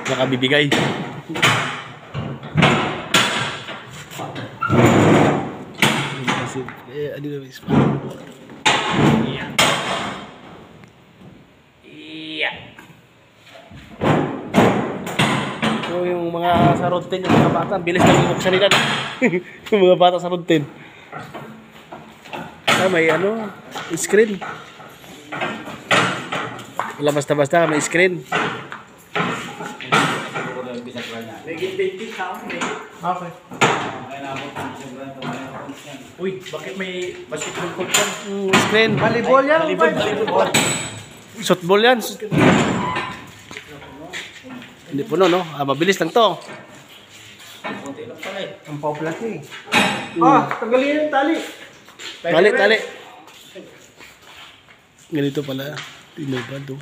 nakabibigay. Ano na guys? So yung mga sa road 10, yung mga bata, bilis lang buksan nila. Yung mga bata sa road 10. May ano, screen. Wala basta-basta, may screen. Okay. Uy, bakit may basketball court yan? Screen. Volleyball yan. Volleyball. Shootball yan. Hindi puno, no? Mabilis lang to. Ang poplas eh. Tanggalin yung tali. Tali. Ganito pala. Tingnan ba to?